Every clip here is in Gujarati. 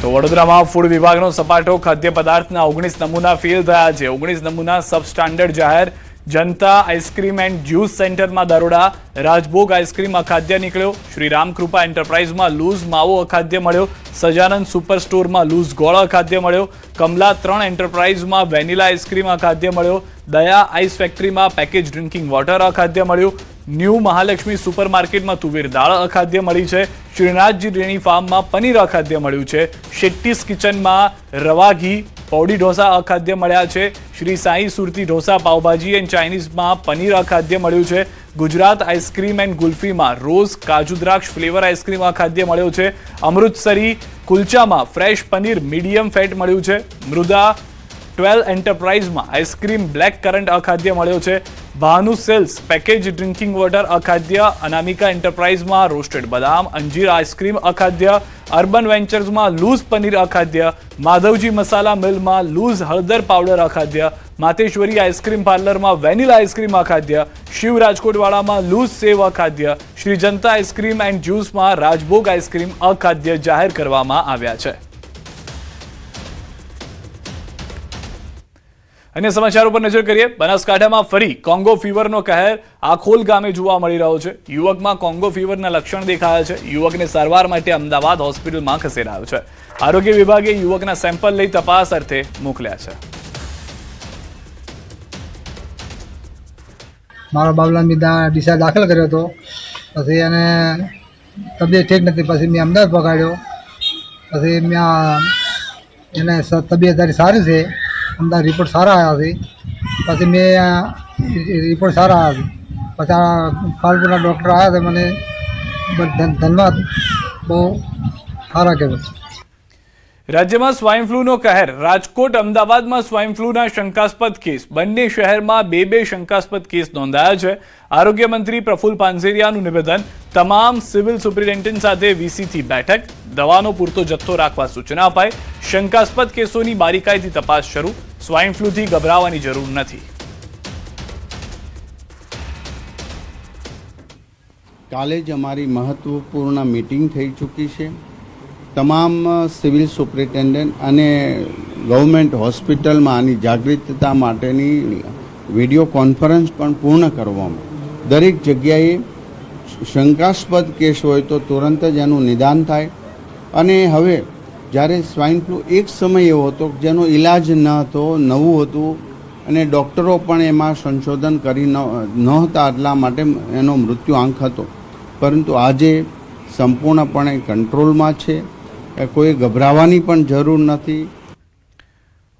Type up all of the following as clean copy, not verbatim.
તો વડોદરામાં ફૂડ વિભાગનો સપાટો ખાદ્ય પદાર્થના 19 નમૂના ફેલ થયા છે। 19 નમૂના સબસ્ટાન્ડર્ડ જાહેર। જનતા આઈસ્ક્રીમ એન્ડ જ્યુસ સેન્ટરમાં દરોડા। રાજભોગ આઈસ્ક્રીમ અખાદ્ય નીકળ્યો। શ્રી રામકૃપા એન્ટરપ્રાઇઝમાં લૂઝ માવો અખાદ્ય મળ્યો। સજાનંદ સુપર સ્ટોરમાં લૂઝ ગોળ અખાદ્ય મળ્યો। કમલા 3 એન્ટરપ્રાઇઝમાં વેનીલા આઈસ્ક્રીમ અખાદ્ય મળ્યો। દયા આઈસ ફેક્ટરીમાં પેકેજ ડ્રિંકિંગ વોટર અખાદ્ય મળ્યું। ન્યૂ મહાલક્ષ્મી સુપર માર્કેટમાં તુવેર દાળ અખાદ્ય મળી છે। શ્રીનાથજી ડેરી ફાર્મમાં પનીર અખાદ્ય મળ્યું છે। શેટ્ટીસ કિચનમાં રવા ઘી પૌડી ઢોસા અખાદ્ય મળ્યા છે। શ્રી સાઈ સુરતી ઢોસા પાવભાજી એન્ડ ચાઇનીઝમાં પનીર અખાદ્ય મળ્યું છે। ગુજરાત આઈસ્ક્રીમ એન્ડ ગુલ્ફીમાં રોઝ કાજુ દ્રાક્ષ ફ્લેવર આઈસ્ક્રીમ અખાદ્ય મળ્યો છે। અમૃતસરી કુલચામાં ફ્રેશ પનીર મીડિયમ ફેટ મળ્યું છે। મૃદા 12 એન્ટરપ્રાઇઝમાં આઈસ્ક્રીમ બ્લેક કરંટ અખાદ્ય મળ્યો છે। Bhanu sales package drinking water અખાદ્ય। અનામિકા એન્ટરપ્રાઇઝમાં રોસ્ટેડ બદામ અંજીર આઈસ્ક્રીમ અખાદ્ય। અર્બન વેન્ચર્સમાં લૂઝ પનીર અખાદ્ય। માધવજી મસાલા મિલમાં લૂઝ હળદર પાવડર અખાદ્ય। માતેશ્વરી આઈસ્ક્રીમ પાર્લરમાં વેનીલા આઈસ્ક્રીમ અખાદ્ય। શિવ રાજકોટવાળામાં લૂઝ સેવ અખાદ્ય। શ્રી જનતા આઈસ્ક્રીમ એન્ડ જ્યુસમાં રાજભોગ આઈસ્ક્રીમ અખાદ્ય જાહેર કરવામાં આવ્યા છે। अन्य समाचारों पर नजर करिए। बनासकांठाમાં ફરી કોંગો ફીવરનો કહેર આખોલ ગામે જોવા મળી રહ્યો છે। યુવકમાં કોંગો ફીવરના લક્ષણ દેખાયા છે। યુવકને સારવાર માટે અમદાવાદ હોસ્પિટલમાં ખસેડાયો છે। આરોગ્ય વિભાગે યુવકના સેમ્પલ લઈ તપાસ અર્થે મોકલ્યા છે। મારો બાબલાને ડીસા દાખલ કર્યો હતો, પછી એને તબિયત ઠીક નથી, પછી મેં અમદાવાદ પકડ્યો। પછી મેં એને તબિયત તારી સારી છે, અમદાવાદ રિપોર્ટ સારા આવ્યા છે। પછી મેં રિપોર્ટ સારા આવ્યા છે। પછી આ કાલપુરના ડૉક્ટર આવ્યા હતા, મને ધન્યવાદ, બહુ સારા કહેવાય। રાજ્યમાં સ્વાઇન ફ્લૂનો કહેર। રાજકોટ અમદાવાદમાં સ્વાઇન ફ્લૂના શંકાસ્પદ કેસ। બંને શહેરમાં બે શંકાસ્પદ કેસ નોંધાયા છે। આરોગ્ય મંત્રી પ્રફુલ પાનસેરિયાનું નિવેદન। તમામ સિવિલ સુપ્રિન્ટેન્ડન્ટ સાથે વીસીથી બેઠક। દવાનો પૂરતો જથ્થો રાખવા સૂચના અપાઈ। શંકાસ્પદ કેસોની બારીકાઈથી તપાસ શરૂ। સ્વાઇન ફ્લૂથી ગભરાવાની જરૂર નથી। કાલે જ અમારી મહત્વપૂર્ણ મીટિંગ થઈ ચૂકી છે। તમામ સિવિલ સુપ્રિન્ટેન્ડન્ટ અને ગવર્મેન્ટ હોસ્પિટલમાં આની જાગૃતતા માટેની વિડીયો કોન્ફરન્સ પણ પૂર્ણ કરવામાં। દરેક જગ્યાએ શંકાસ્પદ કેસ હોય તો તુરંત જ એનું નિદાન થાય। અને હવે જ્યારે સ્વાઇન ફ્લૂ એક સમય એવો હતો જેનો ઈલાજ ન હતો, નવું હતું, અને ડૉક્ટરો પણ એમાં સંશોધન કરી નહોતા, એટલા માટે એનો મૃત્યુઆંક હતો। પરંતુ આજે સંપૂર્ણપણે કંટ્રોલમાં છે, કોઈ ગભરાવાની પણ જરૂર નથી।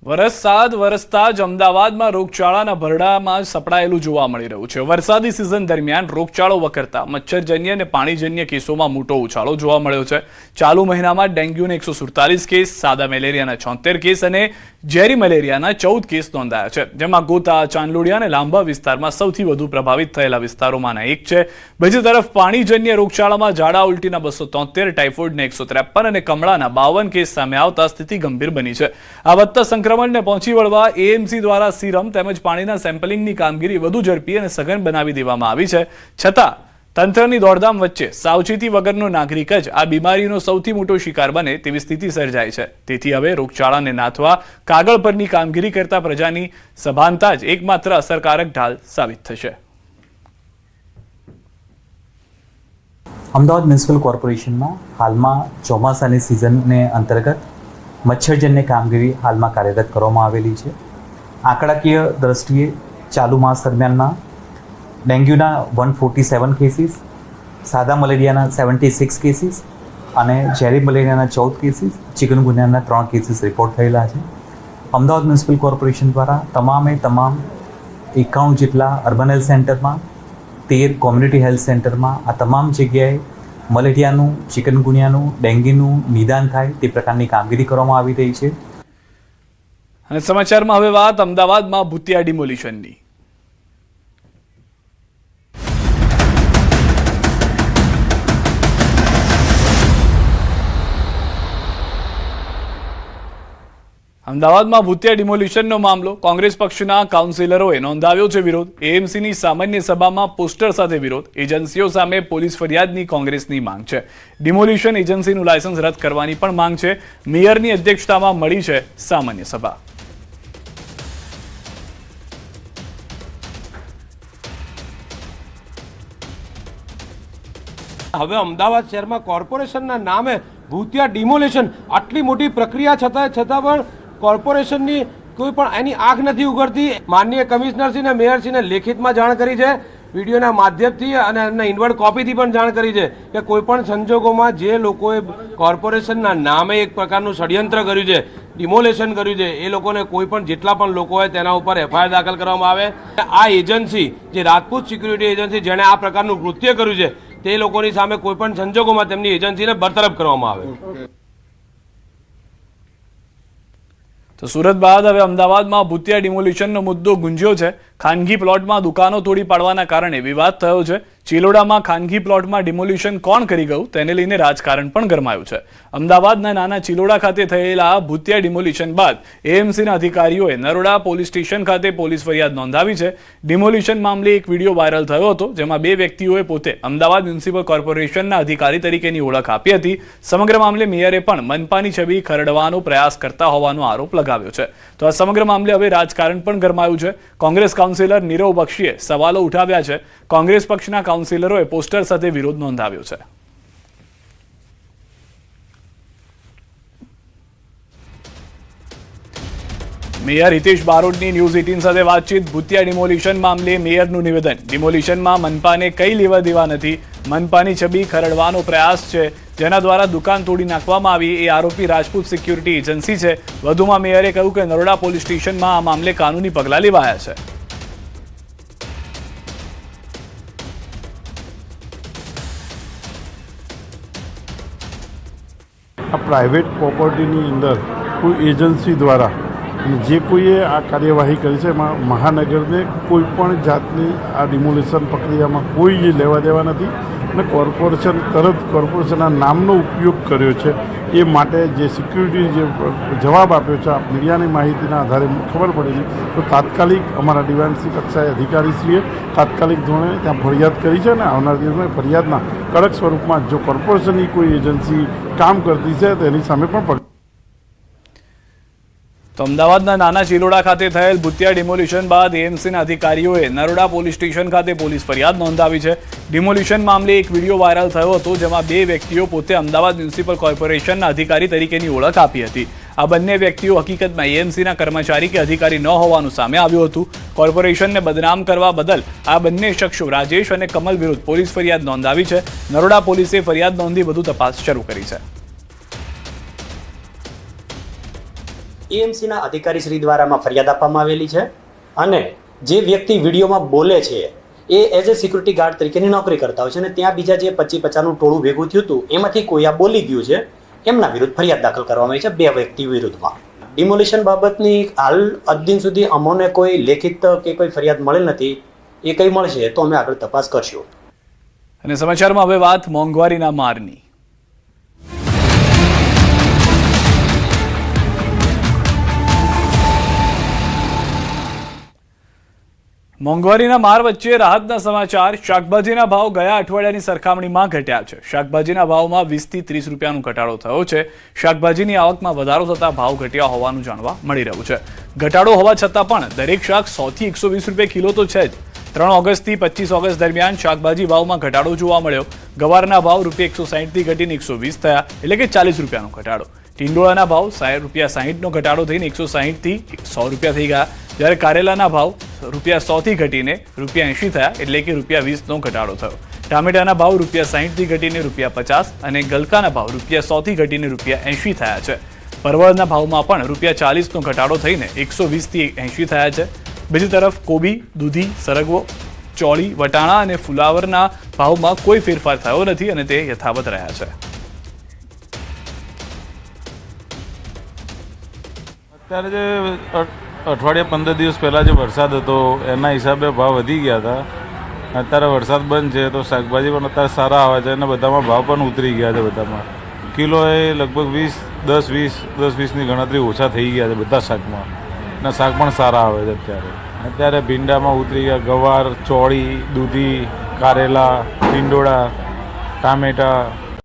વરસાદ વરસતા જ અમદાવાદમાં રોગચાળાના ભરડામાં સપડાયેલું જોવા મળી રહ્યું છે। વરસાદી સિઝન દરમિયાન રોગચાળો વકરતા મચ્છરજન્ય અને પાણીજન્ય કેસોમાં મોટો ઉછાળો જોવા મળ્યો છે। ચાલુ મહિનામાં ડેન્ગ્યુના 147 કેસ, સાદા મેલેરિયાના 76 કેસ અને ઝેરી મેલેરિયાના 14 કેસ નોંધાયા છે, જેમાં ગોતા, ચાંદલોડિયા અને લાંબા વિસ્તારમાં સૌથી વધુ પ્રભાવિત થયેલા વિસ્તારોમાંના એક છે। બીજી તરફ પાણીજન્ય રોગચાળામાં ઝાડા ઉલટીના 273, ટાઇફોઇડના 153 અને કમળાના 52 કેસ સામે આવતા સ્થિતિ ગંભીર બની છે। આ વધતા સંક્રમણને પહોંચી વળવા એએમસી દ્વારા સીરમ તેમજ પાણીના સેમ્પલિંગની કામગીરી વધુ ઝડપી અને સઘન બનાવી દેવામાં આવી છે। છતાં તંત્રની દોડધામ વચ્ચે સાવચેતી વગરનો નાગરિક જ આ બીમારીનો સૌથી મોટો શિકાર બને તેવી સ્થિતિ સર્જાય છે। તેથી હવે રોગચાળાને નાથવા કાગળ પરની કામગીરી કરતા પ્રજાની સભાનતા જ એકમાત્ર અસરકારક ઢાલ સાબિત થશે। અમદાવાદ મ્યુનિસિપલ કોર્પોરેશનમાં હાલમાં ચોમાસાની સિઝનને અંતર્ગત મચ્છરજન્ય કામગીરી હાલમાં કાર્યરત કરવામાં આવેલી છે। આંકડાકીય દ્રષ્ટિએ ચાલુ માસ દરમિયાનમાં ડેન્ગ્યુના 147 કેસીસ, સાદા મલેરિયાના 76 કેસીસ અને ઝેરી મલેરિયાના 14 કેસીસ, ચિકનગુનિયાના 3 કેસીસ રિપોર્ટ થયેલા છે। અમદાવાદ મ્યુનિસિપલ કોર્પોરેશન દ્વારા તમામ 51 જેટલા અર્બન હેલ્થ સેન્ટરમાં, 13 કોમ્યુનિટી હેલ્થ સેન્ટરમાં આ તમામ જગ્યાએ મલેરિયાનું, ચિકનગુનિયાનું, ડેન્ગ્યુનું નિદાન થાય તે પ્રકારની કામગીરી કરવામાં આવી રહી છે। અને સમાચારમાં હવે વાત અમદાવાદમાં ભૂતિયા ડિમોલિશનની। અમદાવાદમાં ભૂતિયા ડિમોલિશનનો મામલો કોંગ્રેસ પક્ષના કાઉન્સિલરોએ નોંધાવ્યો છે વિરોધ. એએમસીની સામાન્ય સભામાં પોસ્ટર સાથે વિરોધ. એજન્સીઓ સામે પોલીસ ફરિયાદની કોંગ્રેસની માંગ છે. ડિમોલિશન એજન્સીનું લાયસન્સ રદ કરવાની પણ માંગ છે. મેયરની અધ્યક્ષતામાં મળી છે સામાન્ય સભા. હવે અમદાવાદ શહેરમાં કોર્પોરેશનના નામે ભૂતિયા ડિમોલેશન આટલી મોટી પ્રક્રિયા છતાં પણ કોર્પોરેશનની કોઈ પણ એની આંખ નથી ઉઘડતી. માનનીય કમિશનરશ્રીને મેયરશ્રીને લેખિતમાં જાણ કરી છે, વિડીયોના માધ્યમથી અને એમના ઇનવર્ડ કોપીથી પણ જાણ કરી છે કે કોઈ પણ સંજોગોમાં જે લોકોએ કોર્પોરેશનના નામે એક પ્રકારનું ષડયંત્ર કર્યું છે, ડિમોલેશન કર્યું છે, એ લોકોને કોઈ પણ જેટલા પણ લોકો હોય તેના ઉપર એફઆઈઆર દાખલ કરવામાં આવે. આ એજન્સી જે રાજપૂત સિક્યુરિટી એજન્સી જેણે આ પ્રકારનું કૃત્ય કર્યું છે તે લોકોની સામે કોઈ પણ સંજોગોમાં તેમની એજન્સીને બરતરફ કરવામાં આવે. તો સુરત બાદ હવે અમદાવાદમાં ભૂતિયા ડિમોલિશનનો મુદ્દો ગુંજ્યો છે. ખાનગી પ્લોટમાં દુકાનો તોડી પાડવાના કારણે વિવાદ થયો છે. ચિલોડામાં ખાનગી પ્લોટમાં ડિમોલિશન કોણ કરી ગયું તેને લઈને રાજકારણ પણ ગરમાયું છે. અમદાવાદના નાના ચિલોડા ખાતે થયેલા ભૂતિયા ડિમોલિશન બાદ એએમસીના અધિકારીઓએ નરોડા પોલીસ સ્ટેશન ખાતે પોલીસ ફરિયાદ નોંધાવી છે. ડિમોલિશન મામલે એક વિડીયો વાયરલ થયો હતો, જેમાં બે વ્યક્તિઓએ પોતે અમદાવાદ મ્યુનિસિપલ કોર્પોરેશનના અધિકારી તરીકેની ઓળખ આપી હતી. સમગ્ર મામલે મેયરે પણ મનપાની છબી ખરડવાનો પ્રયાસ કરતા હોવાનો આરોપ લગાવ્યો છે. તો આ સમગ્ર મામલે હવે રાજકારણ પણ ગરમાયું છે. કોંગ્રેસ કાઉન્સિલર નીરવ બક્ષીએ સવાલો ઉઠાવ્યા છે. કોંગ્રેસ પક્ષના કાઉન્સિલરોએ પોસ્ટર સાથે વિરોધ નોંધાવ્યો છે. મેયર હિતેશ બારોટની ન્યૂઝ 18 સાથે વાતચીત. ભૂતિયા ડિમોલિશન મામલે મેયરનું નિવેદન. ડિમોલિશનમાં મનપાને કઈ લેવા દેવા નથી. મનપાની છબી ખરડવાનો પ્રયાસ છે, જેના દ્વારા દુકાન તોડી નાખવામાં આવી એ આરોપી રાજપૂત સિક્યુરિટી એજન્સી છે. વધુમાં મેયરે કહ્યું કે નરોડા પોલીસ સ્ટેશનમાં આ મામલે કાનૂની પગલાં લેવાયા છે. આ પ્રાઇવેટ પ્રોપર્ટીની અંદર કોઈ એજન્સી દ્વારા જે કોઈએ આ કાર્યવાહી કરી છે એમાં મહાનગરને કોઈ પણ જાતની આ ડિમોલિશન પ્રક્રિયામાં કોઈ જ લેવા દેવા નથી અને કોર્પોરેશન તરત કોર્પોરેશનના નામનો ઉપયોગ કર્યો છે. એ માટે જે સિક્યુરિટી જે જવાબ આપ્યો છે, આ મીડિયાની માહિતીના આધારે ખબર પડેલી, તો તાત્કાલિક અમારા ડીવાયએમસી કક્ષાએ અધિકારીશ્રીએ તાત્કાલિક ધોરણે ત્યાં ફરિયાદ કરી છે અને આવનાર દિવસમાં ફરિયાદના કડક સ્વરૂપમાં જો કોર્પોરેશનની કોઈ એજન્સી કામ કરતી છે તો એની સામે પણ તો અમદાવાદના નાના ચિલોડા ખાતે થયેલ ભૂતિયા ડિમોલિશન બાદ એએમસીના અધિકારીઓએ નરોડા પોલીસ સ્ટેશન ખાતે પોલીસ ફરિયાદ નોંધાવી છે. ડિમોલિશન મામલે એક વિડીયો વાયરલ થયો હતો, જેમાં બે વ્યક્તિઓ પોતે અમદાવાદ મ્યુનિસિપલ કોર્પોરેશનના અધિકારી તરીકેની ઓળખ આપી હતી. આ બંને વ્યક્તિઓ હકીકતમાં એએમસીના કર્મચારી કે અધિકારી ન હોવાનું સામે આવ્યું હતું. કોર્પોરેશનને બદનામ કરવા બદલ આ બંને શખ્સો રાજેશ અને કમલ વિરુદ્ધ પોલીસ ફરિયાદ નોંધાવી છે. નરોડા પોલીસે ફરિયાદ નોંધી વધુ તપાસ શરૂ કરી છે. એએમસીના અધિકારી શ્રી દ્વારા ફરિયાદ આપવામાં આવેલી છે અને જે વ્યક્તિ વિડીયોમાં બોલે છે એ એઝ એ સિક્યુરિટી ગાર્ડ તરીકેની નોકરી કરતા હોય છે અને ત્યાં બીજા જે 25-50નું ટોળું ભેગું થયું હતું એમાંથી કોઈ આ બોલી ગયું છે, એમના વિરુદ્ધ ફરિયાદ દાખલ કરવામાં આવી છે બે વ્યક્તિ વિરુદ્ધમાં. ડિમોલિશન બાબતની હાલ અદ્દિન સુધી અમોને કોઈ લેખિત કે કોઈ ફરિયાદ મળેલ નથી. એ કઈ મળશે તો અમે આગળ તપાસ કરશું. અને સમાચારમાં હવે વાત મોંઘવારીના મારની. મોંઘવારીના માર વચ્ચે રાહતના સમાચાર. શાકભાજીના ભાવ ગયા અઠવાડિયાની સરખામણીમાં ઘટ્યા છે. શાકભાજીના ભાવમાં 20 થી 30 રૂપિયાનો ઘટાડો થયો છે. શાકભાજીની આવકમાં વધારો થતા ભાવ ઘટ્યા હોવાનું જાણવા મળી રહ્યું છે. ઘટાડો હોવા છતાં પણ દરેક શાક 100 થી 120 રૂપિયા કિલો તો છે જ. 3 ઓગસ્ટથી 25 ઓગસ્ટ દરમિયાન શાકભાજી ભાવમાં ઘટાડો જોવા મળ્યો. ગવારના ભાવ ₹160 થી ઘટીને 120 થયા, એટલે કે 40 રૂપિયાનો ઘટાડો. ટીંડોળાના ભાવ ₹60નો ઘટાડો થઈને 160 થી 100 રૂપિયા થઈ ગયા, જ્યારે કારેલાના ભાવ ₹100 થી ઘટીને ₹80 થયા, એટલે કે ₹20નો ઘટાડો થયો. ટામેટાના ભાવ ₹60 થી ઘટીને ₹50 અને ગલકાના ભાવ ₹100 થી ઘટીને ₹80 થયા છે. પરવળના ભાવમાં પણ ₹40નો ઘટાડો થઈને 120 થી 80 થયા છે. બીજી તરફ કોબી, દૂધી, સરગવો, ચોળી, વટાણા અને ફુલાવરના ભાવમાં કોઈ ફેરફાર થયો નથી અને તે યથાવત રહ્યા છે. અત્યારે જે અઠવાડિયા 15 દિવસ પહેલાં જે વરસાદ હતો એના હિસાબે ભાવ વધી ગયા હતા. અત્યારે વરસાદ બંધ છે તો શાકભાજી પણ અત્યારે સારા આવે છે અને બધામાં ભાવ પણ ઉતરી ગયા છે બધામાં. કિલોએ લગભગ 10-20ની ગણતરી ઓછા થઈ ગયા છે બધા શાકમાં, અને શાક પણ સારા આવે છે અત્યારે ભીંડામાં ઉતરી ગયા ગવાર, ચોળી, દૂધી, કારેલા, ટીંડોળા, ટામેટાં,